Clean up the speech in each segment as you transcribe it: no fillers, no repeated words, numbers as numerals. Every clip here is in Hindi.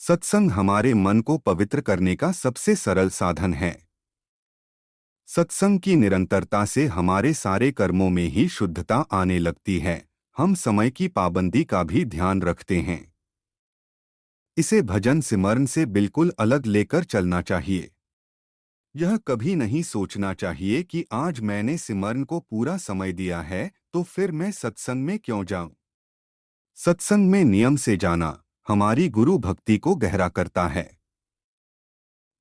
सत्संग हमारे मन को पवित्र करने का सबसे सरल साधन है। सत्संग की निरंतरता से हमारे सारे कर्मों में ही शुद्धता आने लगती है। हम समय की पाबंदी का भी ध्यान रखते हैं। इसे भजन सिमरन से बिल्कुल अलग लेकर चलना चाहिए। यह कभी नहीं सोचना चाहिए कि आज मैंने सिमरन को पूरा समय दिया है तो फिर मैं सत्संग में क्यों जाऊं। सत्संग में नियम से जाना हमारी गुरु भक्ति को गहरा करता है।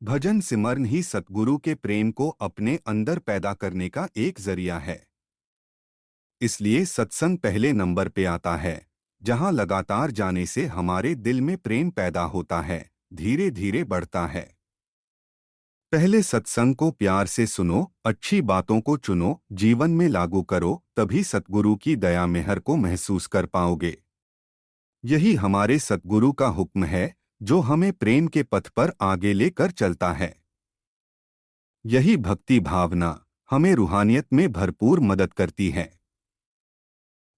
भजन सिमरन ही सतगुरु के प्रेम को अपने अंदर पैदा करने का एक जरिया है। इसलिए सत्संग पहले नंबर पे आता है, जहां लगातार जाने से हमारे दिल में प्रेम पैदा होता है, धीरे धीरे बढ़ता है। पहले सत्संग को प्यार से सुनो, अच्छी बातों को चुनो, जीवन में लागू करो, तभी सतगुरु की दया मेहर को महसूस कर पाओगे। यही हमारे सतगुरु का हुक्म है, जो हमें प्रेम के पथ पर आगे लेकर चलता है। यही भक्ति भावना हमें रूहानियत में भरपूर मदद करती है।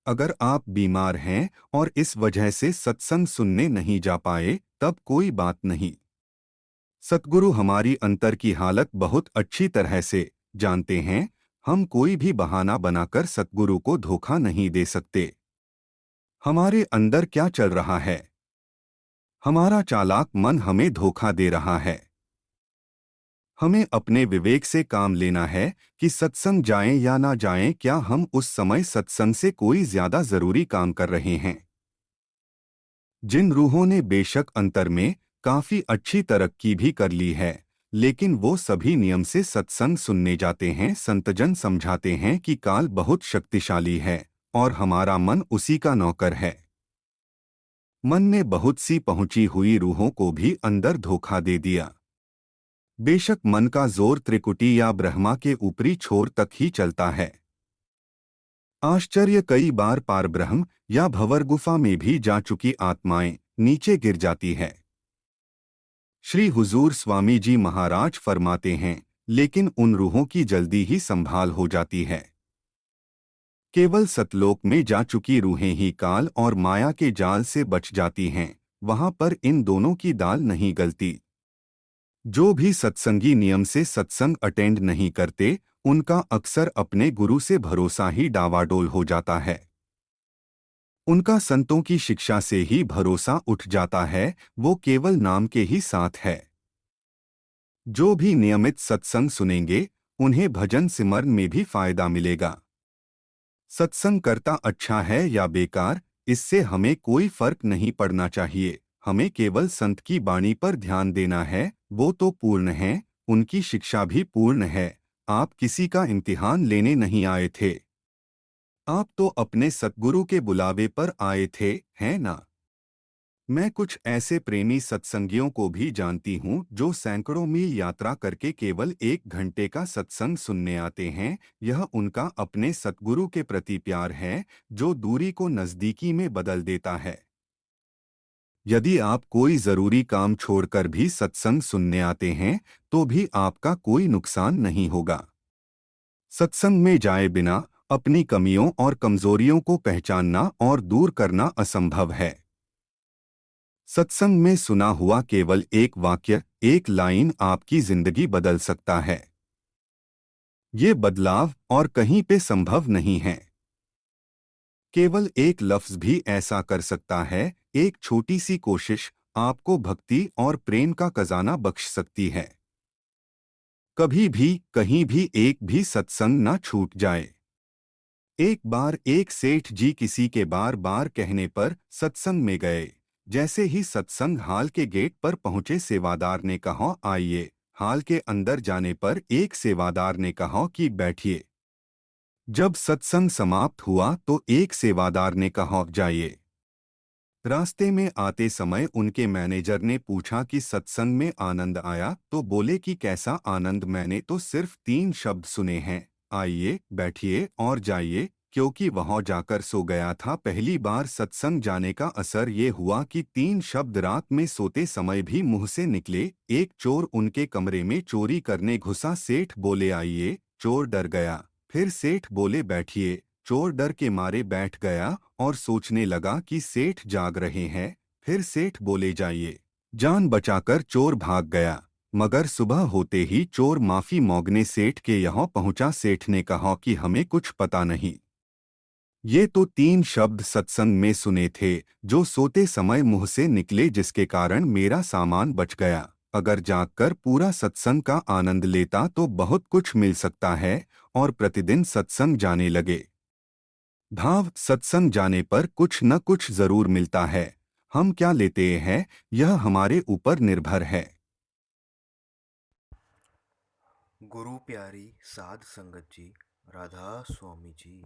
अगर आप बीमार हैं और इस वजह से सत्संग सुनने नहीं जा पाए, तब कोई बात नहीं। सतगुरु हमारी अंतर की हालत बहुत अच्छी तरह से जानते हैं। हम कोई भी बहाना बनाकर सतगुरु को धोखा नहीं दे सकते। हमारे अंदर क्या चल रहा है? हमारा चालाक मन हमें धोखा दे रहा है। हमें अपने विवेक से काम लेना है कि सत्संग जाएं या ना जाएं, क्या हम उस समय सत्संग से कोई ज्यादा जरूरी काम कर रहे हैं। जिन रूहों ने बेशक अंतर में काफी अच्छी तरक्की भी कर ली है, लेकिन वो सभी नियम से सत्संग सुनने जाते हैं। संतजन समझाते हैं कि काल बहुत शक्तिशाली है और हमारा मन उसी का नौकर है। मन ने बहुत सी पहुंची हुई रूहों को भी अंदर धोखा दे दिया। बेशक मन का जोर त्रिकुटी या ब्रह्मा के ऊपरी छोर तक ही चलता है। आश्चर्य, कई बार पारब्रह्म या भंवर गुफा में भी जा चुकी आत्माएं नीचे गिर जाती है। श्री हुजूर स्वामी जी महाराज फरमाते हैं, लेकिन उन रूहों की जल्दी ही संभाल हो जाती है। केवल सतलोक में जा चुकी रूहें ही काल और माया के जाल से बच जाती हैं। वहां पर इन दोनों की दाल नहीं गलती। जो भी सत्संगी नियम से सत्संग अटेंड नहीं करते, उनका अक्सर अपने गुरु से भरोसा ही डावाडोल हो जाता है। उनका संतों की शिक्षा से ही भरोसा उठ जाता है, वो केवल नाम के ही साथ है। जो भी नियमित सत्संग सुनेंगे, उन्हें भजन सिमरन में भी फायदा मिलेगा। सत्संग करता अच्छा है या बेकार, इससे हमें कोई फर्क नहीं पड़ना चाहिए। हमें केवल संत की वाणी पर ध्यान देना है। वो तो पूर्ण है, उनकी शिक्षा भी पूर्ण है। आप किसी का इम्तिहान लेने नहीं आए थे। आप तो अपने सतगुरु के बुलावे पर आए थे, हैं ना? मैं कुछ ऐसे प्रेमी सत्संगियों को भी जानती हूँ जो सैकड़ों मील यात्रा करके केवल 1 घंटे का सत्संग सुनने आते हैं। यह उनका अपने सतगुरु के प्रति प्यार है, जो दूरी को नजदीकी में बदल देता है। यदि आप कोई जरूरी काम छोड़कर भी सत्संग सुनने आते हैं, तो भी आपका कोई नुकसान नहीं होगा। सत्संग में जाए बिना अपनी कमियों और कमजोरियों को पहचानना और दूर करना असंभव है। सत्संग में सुना हुआ केवल एक वाक्य, एक लाइन आपकी जिंदगी बदल सकता है। ये बदलाव और कहीं पे संभव नहीं है। केवल एक लफ्ज भी ऐसा कर सकता है। एक छोटी सी कोशिश आपको भक्ति और प्रेम का खजाना बख्श सकती है। कभी भी कहीं भी एक भी सत्संग ना छूट जाए। एक बार एक सेठ जी किसी के बार बार कहने पर सत्संग में गए। जैसे ही सत्संग हाल के गेट पर पहुंचे, सेवादार ने कहा, आइए। हाल के अंदर जाने पर एक सेवादार ने कहा कि बैठिए। जब सत्संग समाप्त हुआ तो एक सेवादार ने कहा, जाइए। रास्ते में आते समय उनके मैनेजर ने पूछा कि सत्संग में आनंद आया? तो बोले कि कैसा आनंद, मैंने तो सिर्फ 3 शब्द सुने हैं, आइए, बैठिए और जाइए, क्योंकि वहां जाकर सो गया था। पहली बार सत्संग जाने का असर ये हुआ कि 3 शब्द रात में सोते समय भी मुंह से निकले। एक चोर उनके कमरे में चोरी करने घुसा। सेठ बोले, आइए। चोर डर गया। फिर सेठ बोले, बैठिए। चोर डर के मारे बैठ गया और सोचने लगा कि सेठ जाग रहे हैं। फिर सेठ बोले, जाइए। जान बचाकर चोर भाग गया। मगर सुबह होते ही चोर माफी मांगने सेठ के यहाँ पहुंचा। सेठ ने कहा कि हमें कुछ पता नहीं। ये तो 3 शब्द सत्संग में सुने थे, जो सोते समय मुंह से निकले, जिसके कारण मेरा सामान बच गया। अगर जागकर पूरा सत्संग का आनंद लेता तो बहुत कुछ मिल सकता है। और प्रतिदिन सत्संग जाने लगे। भाव, सत्संग जाने पर कुछ न कुछ जरूर मिलता है। हम क्या लेते हैं, यह हमारे ऊपर निर्भर है। गुरु प्यारी साध संगत जी, राधा स्वामी जी।